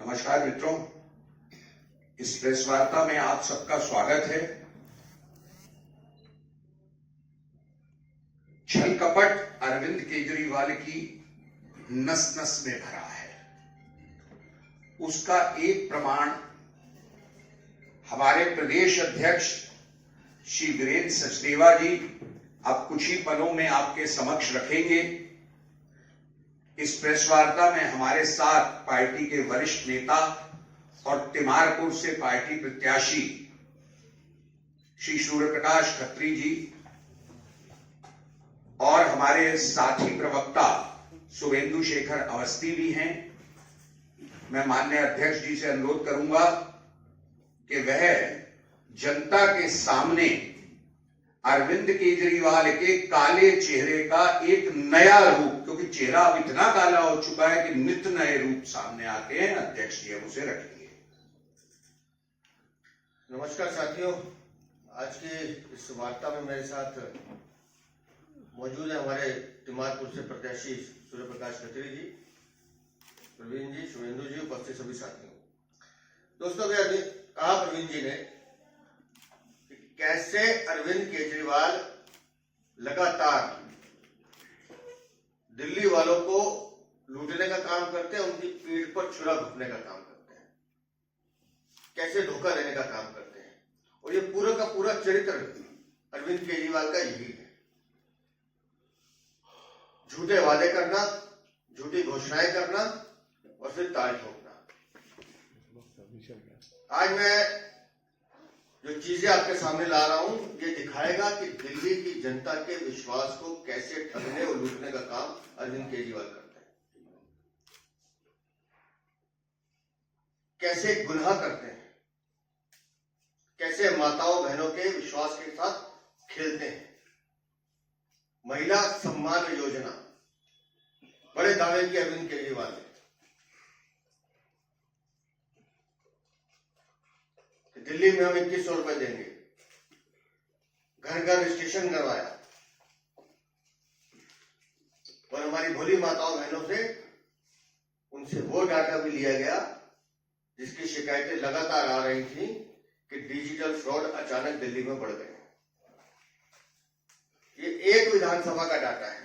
नमस्कार मित्रों, इस प्रेस वार्ता में आप सबका स्वागत है। छल कपट अरविंद केजरीवाल की नस नस में भरा है। उसका एक प्रमाण हमारे प्रदेश अध्यक्ष श्री वीरेंद्र सचदेवा जी अब कुछ ही पलों में आपके समक्ष रखेंगे। इस प्रेस वार्ता में हमारे साथ पार्टी के वरिष्ठ नेता और तिमारपुर से पार्टी प्रत्याशी श्री सूर्य प्रकाश खत्री जी और हमारे साथी प्रवक्ता शुभेंदु शेखर अवस्थी भी हैं। मैं माननीय अध्यक्ष जी से अनुरोध करूंगा कि वह जनता के सामने अरविंद केजरीवाल के काले चेहरे का एक नया रूप, क्योंकि चेहरा अब इतना काला हो चुका है कि नित्य नए रूप सामने आते हैं, अध्यक्ष जी अब उसे रखेंगे। नमस्कार साथियों, आज की इस वार्ता में मेरे साथ मौजूद है हमारे तिमारपुर से प्रत्याशी सूर्य प्रकाश खत्री जी, प्रवीण जी, शुभेंदु जी, उपस्थित सभी साथियों। दोस्तों, अभी कहा प्रवीण जी ने कैसे अरविंद केजरीवाल लगातार दिल्ली वालों को लूटने का काम करते हैं, उनकी पीठ पर छुरा घुटने का काम करते हैं, कैसे धोखा देने का काम करते हैं। और ये पूरा का पूरा चरित्र अरविंद केजरीवाल का यही है। झूठे वादे करना, झूठी घोषणाएं करना और फिर ताल ठोकना। आज मैं जो चीजें आपके सामने ला रहा हूं, ये दिखाएगा कि दिल्ली की जनता के विश्वास को कैसे ठगने और लूटने का काम अरविंद केजरीवाल करते हैं, कैसे गुनाह करते हैं, कैसे माताओं बहनों के विश्वास के साथ खेलते हैं। महिला सम्मान योजना, बड़े दावे किए अरविंद केजरीवाल ने। दिल्ली में हम 2100 रुपए देंगे, घर घर रजिस्ट्रेशन करवाया और हमारी भोली माताओं बहनों से उनसे वो डाटा भी लिया गया जिसकी शिकायतें लगातार आ रही थी कि डिजिटल फ्रॉड अचानक दिल्ली में बढ़ गए। ये एक विधानसभा का डाटा है,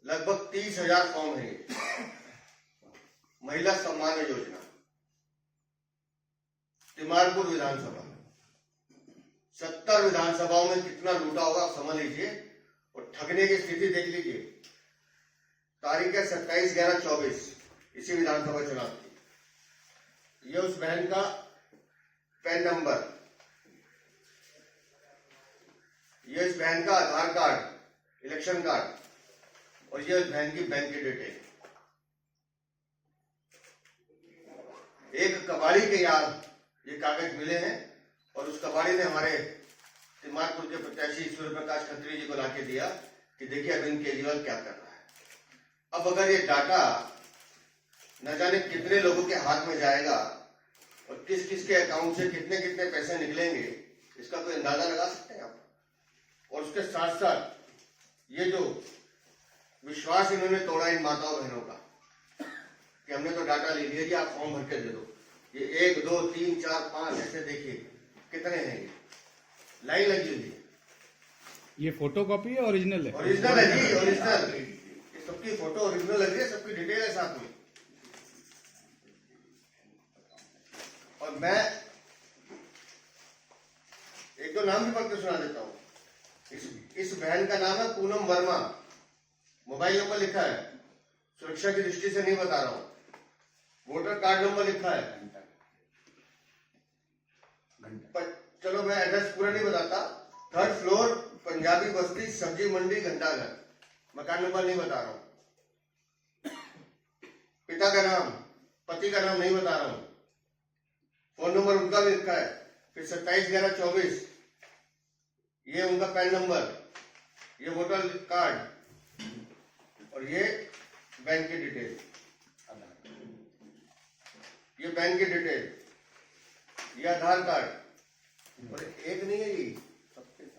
लगभग 30,000 फॉर्म है। महिला सम्मान योजना, तिमारपुर विधानसभा, 70 विधानसभाओं में कितना लूटा होगा आप समझ लीजिए। और ठगने की स्थिति देख लीजिए। तारीख है 27/11/24, इसी विधानसभा चुनाव की। ये उस बहन का पैन नंबर, ये इस बहन का आधार कार्ड, इलेक्शन कार्ड और ये उस बहन की बैंक की डिटेल। एक कबाड़ी के यार ये कागज मिले हैं और उस कबाड़ी ने हमारे तिमारपुर के प्रत्याशी सूर्य प्रकाश खत्री जी को लाके दिया कि देखिए अरविंद केजरीवाल क्या कर रहा है। अब अगर ये डाटा न जाने कितने लोगों के हाथ में जाएगा और किस किस के अकाउंट से कितने कितने पैसे निकलेंगे, इसका कोई अंदाजा लगा सकते हैं आप। और उसके साथ साथ ये जो विश्वास इन्होंने तोड़ा इन माताओं बहनों का कि हमने तो डाटा ले लिया जी, आप फॉर्म भर के दे दो। ये 1 2 3 4 5 ऐसे देखिए कितने हैं, ये लाइन लगी हुई है। ये फोटो कॉपी है, ओरिजिनल है? ओरिजिनल है जी, ओरिजिनल। ये सबकी फोटो ओरिजिनल लग रही है, सबकी डिटेल है साथ में। और मैं एक दो नाम भी पढ़ के सुना देता हूँ। इस बहन का नाम है पूनम वर्मा, मोबाइल नंबर लिखा है, सुरक्षा की दृष्टि से नहीं बता रहा हूं, वोटर कार्ड नंबर लिखा है। चलो मैं एड्रेस पूरा नहीं बताता। 3rd फ्लोर, पंजाबी बस्ती, सब्जी मंडी, घंटाघर। मकान नंबर नहीं बता रहा हूं। पिता का नाम, पति का नाम नहीं बता रहा हूं। फोन नंबर उनका भी लिखा है। फिर 27/11/24 ये उनका पैन नंबर, ये वोटर कार्ड और ये बैंक की डिटेल, ये बैंक की डिटेल, ये आधार कार्ड। और एक नहीं है ये,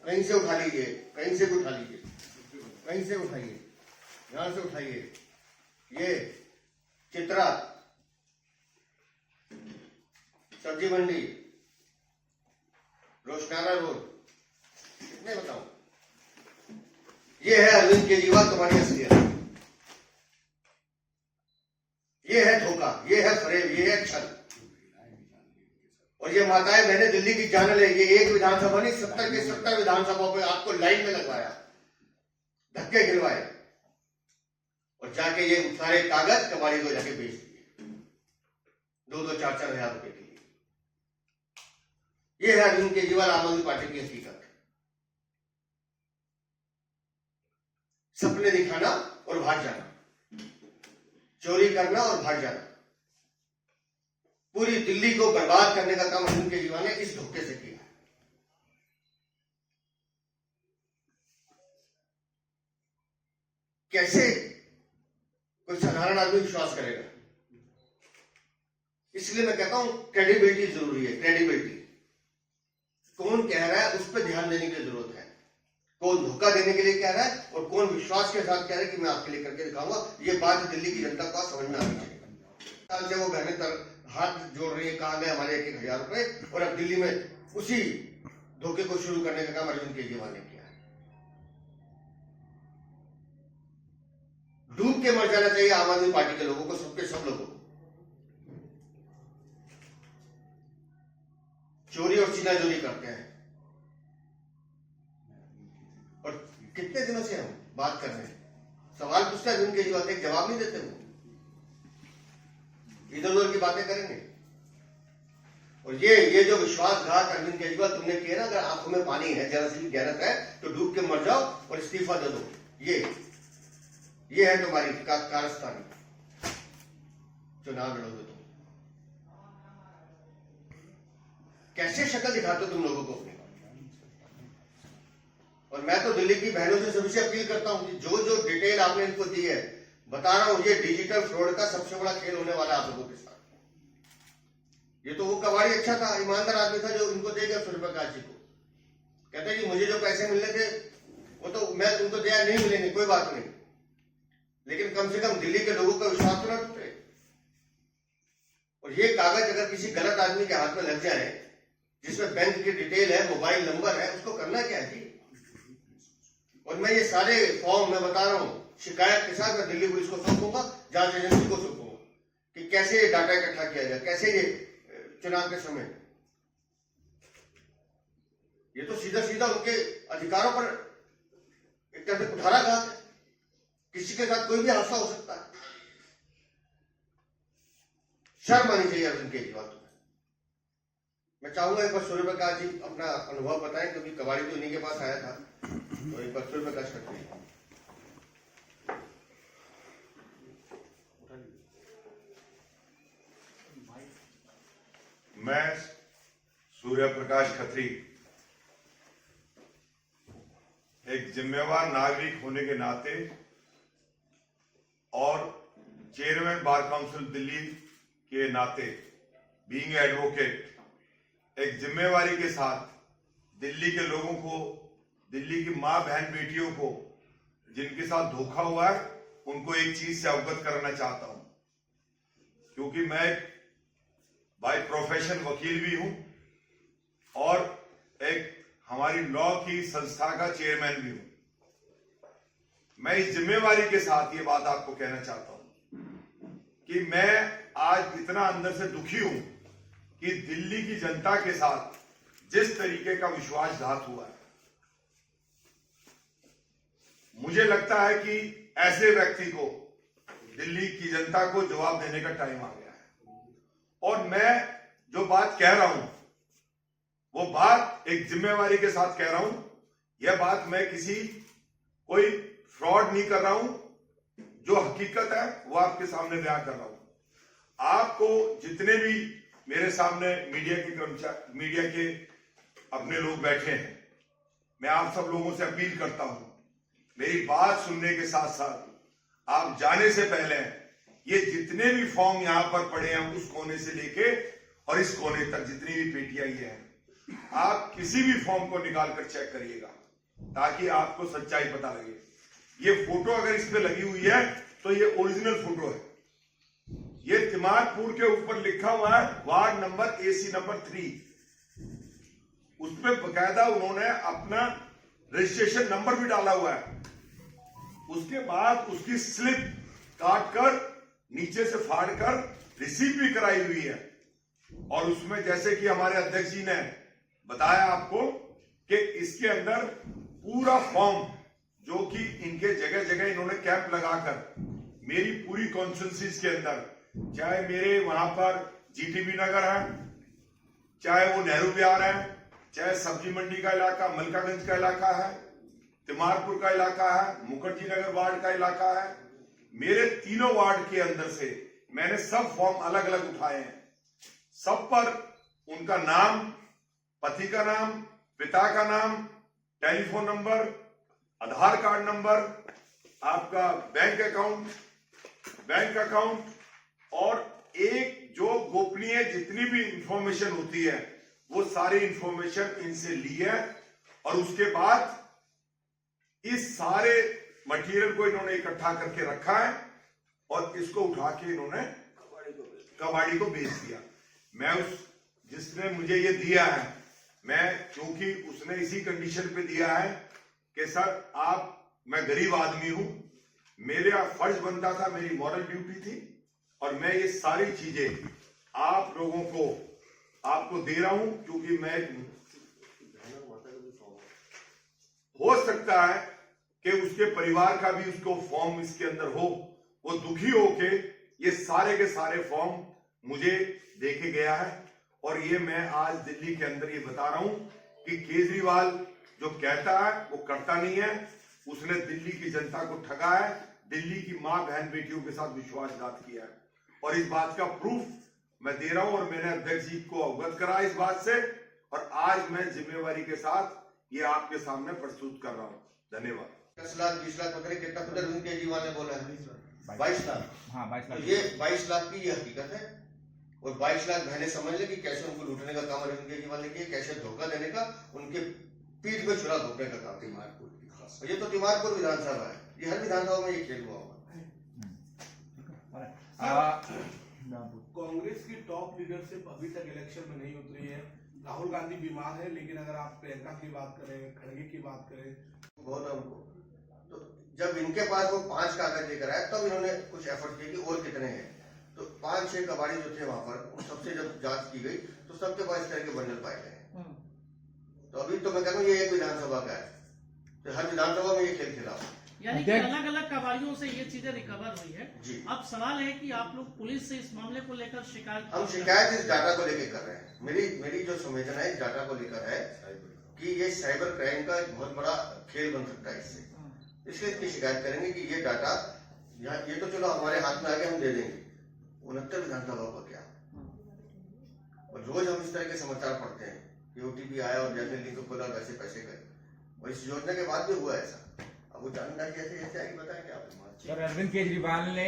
कहीं से उठा लीजिए, कहीं से भी उठा लीजिए, कहीं से उठाइए, यहां से उठाइए। ये चित्रा, मंडी, रोशनारा रोड, कितने बताऊं? ये है अरविंद केजरीवाल तुम्हारी असलियत। ये है धोखा, ये है फरेब, ये है छल। और ये माताएं बहनें दिल्ली की जानल है, ये एक विधानसभा नहीं 70 के 70 विधानसभाओं पे आपको लाइन में लगवाया, धक्के खिलवाए और जाके ये सारे कागज कबाड़ी को जाके बेच दिए 2-2, 4-4 हजार रुपए के लिए। ये है अरविंद केजरीवाल आम आदमी पार्टी की हकीकत। सपने दिखाना और भाग जाना, चोरी करना और भाग जाना, पूरी दिल्ली को बर्बाद करने का काम अरविंद केजरीवाल ने इस धोखे से किया। कैसे कोई साधारण आदमी विश्वास करेगा? इसलिए मैं कहता हूं क्रेडिबिलिटी जरूरी है। क्रेडिबिलिटी, कौन कह रहा है उस पर ध्यान देने की जरूरत है। कौन धोखा देने के लिए कह रहा है और कौन विश्वास के साथ कह रहा है कि मैं आपके लिए करके दिखाऊंगा। ये बात दिल्ली की जनता को समझ में आनी चाहिए। साल से वो बहनें हाथ जोड़ रही है, कहा गए हमारे 1-1 हजार रुपए, और अब दिल्ली में उसी धोखे को शुरू करने का काम अरविंद केजरीवाल ने किया है। डूब के मर जाना चाहिए आम आदमी पार्टी के लोगों को, सबके सब लोगों को। चोरी और चीनाचोरी करते हैं और कितने दिनों से हम बात कर रहे हैं, सवाल पूछते हैं अरविंद केजरीवाल से, जवाब नहीं देते वो, इधर उधर की बातें करेंगे। और ये जो विश्वासघात अरविंद केजरीवाल तुमने किया ना, अगर आंखों में पानी है, जरा सी भी गहरत है तो डूब के मर जाओ और इस्तीफा दे दो। ये है तुम्हारी कारस्तानी। चुनाव लड़ोगे तुम, कैसे शक्ल दिखाते हो तुम लोगों को अपनी। और मैं तो दिल्ली की बहनों से सभी से अपील करता हूं कि जो डिटेल आपने इनको दी है, बता रहा हूं, ये डिजिटल फ्रॉड का सबसे बड़ा खेल होने वाला है आप लोगों के साथ। ये तो वो कबाड़ी अच्छा था, ईमानदार आदमी था जो इनको देगा सूर्यप्रकाश जी को, कहते कि मुझे जो पैसे मिलने थे वो तो मैं तुमको दिया, नहीं मिलेंगे कोई बात नहीं, लेकिन कम से कम दिल्ली के लोगों का विश्वास तो न टूटे। और ये कागज अगर किसी गलत आदमी के हाथ में लग जाए, जिसमें बैंक की डिटेल है, मोबाइल नंबर है, उसको करना क्या है जी। और मैं ये सारे फॉर्म मैं बता रहा हूं शिकायत के साथ मैं दिल्ली पुलिस को सौंपूंगा, जांच एजेंसी को सौंपूंगा कि कैसे ये डाटा इकट्ठा किया गया, कैसे ये चुनाव के समय, ये तो सीधा सीधा उनके अधिकारों पर एक तरह से कुठाराघात है। किसी के साथ कोई भी हादसा हो सकता है। शर्म आनी चाहिए अरविंद केजरीवाल तुम्हें। मैं चाहूंगा एक बार सूर्यप्रकाश जी अपना अनुभव बताएं, क्योंकि कबाड़ी तो इन्हीं के पास आया था, तो एक बार सूर्यप्रकाश करते हैं। मैं सूर्य प्रकाश खत्री एक जिम्मेवार नागरिक होने के नाते और चेयरमैन बार काउंसिल दिल्ली के नाते, बीइंग एडवोकेट, एक जिम्मेवारी के साथ दिल्ली के लोगों को, दिल्ली की मां बहन बेटियों को जिनके साथ धोखा हुआ है, उनको एक चीज से अवगत कराना चाहता हूं। क्योंकि मैं बाय प्रोफेशन वकील भी हूं और एक हमारी लॉ की संस्था का चेयरमैन भी हूं। मैं इस जिम्मेवारी के साथ ये बात आपको कहना चाहता हूं कि मैं आज इतना अंदर से दुखी हूं कि दिल्ली की जनता के साथ जिस तरीके का विश्वासघात हुआ है, मुझे लगता है कि ऐसे व्यक्ति को, दिल्ली की जनता को जवाब देने का टाइम आ गया है। और मैं जो बात कह रहा हूं वो बात एक जिम्मेवारी के साथ कह रहा हूं। यह बात मैं कोई फ्रॉड नहीं कर रहा हूं, जो हकीकत है वो आपके सामने बयां कर रहा हूं। आपको जितने भी मेरे सामने मीडिया के अपने लोग बैठे हैं, मैं आप सब लोगों से अपील करता हूं, मेरी बात सुनने के साथ साथ आप जाने से पहले ये जितने भी फॉर्म यहां पर पड़े हैं, उस कोने से लेके और इस कोने तक जितनी भी पेटियां ये हैं, आप किसी भी फॉर्म को निकाल कर चेक करिएगा ताकि आपको सच्चाई पता लगे। ये फोटो अगर इस पे लगी हुई है तो ये ओरिजिनल फोटो है। ये तिमारपुर के ऊपर लिखा हुआ है वार्ड नंबर AC नंबर 3, उसमें बकायदा उन्होंने अपना रजिस्ट्रेशन नंबर भी डाला हुआ है। उसके बाद उसकी स्लिप काट कर नीचे से फाड़ कर रिसीव भी कराई हुई है। और उसमें जैसे कि हमारे अध्यक्ष जी ने बताया आपको कि इसके अंदर पूरा फॉर्म, जो कि इनके जगह जगह इन्होंने कैंप लगाकर मेरी पूरी कॉन्स्टिट्यूंसीज के अंदर, चाहे मेरे वहां पर GTB नगर है, चाहे वो नेहरू विहार है, चाहे सब्जी मंडी का इलाका, मलकागंज का इलाका है, तिमारपुर का इलाका है, मुखर्जी नगर वार्ड का इलाका है, मेरे तीनों वार्ड के अंदर से मैंने सब फॉर्म अलग अलग उठाए हैं। सब पर उनका नाम, पति का नाम, पिता का नाम, टेलीफोन नंबर, आधार कार्ड नंबर, आपका बैंक अकाउंट और एक जो गोपनीय जितनी भी इंफॉर्मेशन होती है वो सारी इंफॉर्मेशन इनसे ली है। और उसके बाद इस सारे मटेरियल को इन्होंने इकट्ठा करके रखा है और इसको उठा के इन्होंने कबाड़ी को बेच दिया। मैं जिसने मुझे ये दिया है, क्योंकि उसने इसी कंडीशन पे दिया है कि सर मैं गरीब आदमी हूं, मेरा फर्ज बनता था, मेरी मॉरल ड्यूटी थी और मैं ये सारी चीजें आप लोगों को आपको दे रहा हूं, क्योंकि मैं हो सकता है कि उसके परिवार का भी उसको फॉर्म इसके अंदर हो, वो दुखी हो के ये सारे के सारे फॉर्म मुझे देके गया है। और ये मैं आज दिल्ली के अंदर ये बता रहा हूं कि केजरीवाल जो कहता है वो करता नहीं है। उसने दिल्ली की जनता को ठगा है, दिल्ली की मां बहन बेटियों के साथ विश्वासघात किया है और इस बात का प्रूफ मैं दे रहा हूं और मैंने अध्यक्ष जी को अवगत करा इस बात से और आज मैं जिम्मेवारी के साथ ये आपके सामने प्रस्तुत कर रहा हूं। धन्यवाद। 10 लाख 20 लाख पता नहीं कितना खुद अरविंद केजरीवाल ने बोला है 22 लाख। हाँ 22 तो लाख। ये 22 लाख की ये हकीकत है और 22 लाख बहने समझ ले कि कैसे उनको लूटने का काम अरविंद केजरीवाल ने किया, कैसे धोखा देने का, उनके पीठ पे छुरा घोपने का काम तिमारपुर की खास। ये तो तिमारपुर विधानसभा है, ये हर विधानसभा में ये खेल हुआ होगा। कांग्रेस की टॉप लीडरशिप अभी तक इलेक्शन में नहीं उतरी है। राहुल गांधी बीमार है, लेकिन अगर आप प्रियंका की बात करें, खड़गे की बात करें, बहुत हमको तो जब इनके पास वो 5 कागज लेकर आए तब इन्होंने कुछ एफर्ट किए कि और कितने हैं। तो 5-6 कबाड़ी जो थे वहां पर, सबसे जब जांच की गई तो सबके पास इस तरह के बंडल पाए गए। तो अभी तो मैं कह रहा हूँ ये एक विधानसभा का है, तो हर विधानसभा में ये खेल खेला। यानी कि अलग अलग कबाड़ियों से ये चीजें रिकवर हुई है। जी। अब सवाल है कि आप लोग पुलिस से इस मामले को लेकर शिकायत, हम शिकायत इस डाटा को लेकर कर रहे हैं। मेरी जो संवेदना है इस डाटा को लेकर है कि ये साइबर क्राइम का एक बहुत बड़ा खेल बन सकता है इससे, इसलिए इसकी शिकायत करेंगे कि ये डाटा ये तो चलो हमारे हाथ में आगे हम दे देंगे, 69 विधानसभा का क्या। और रोज हम इस तरह के समाचार पढ़ते हैं कि OTP आया और जैसे लिंक खोला वैसे पैसे गए, और इस योजना के बाद भी हुआ ऐसा। अब वो जानकारी जैसे जैसे आगे बताएंगे आप। सर अरविंद केजरीवाल ने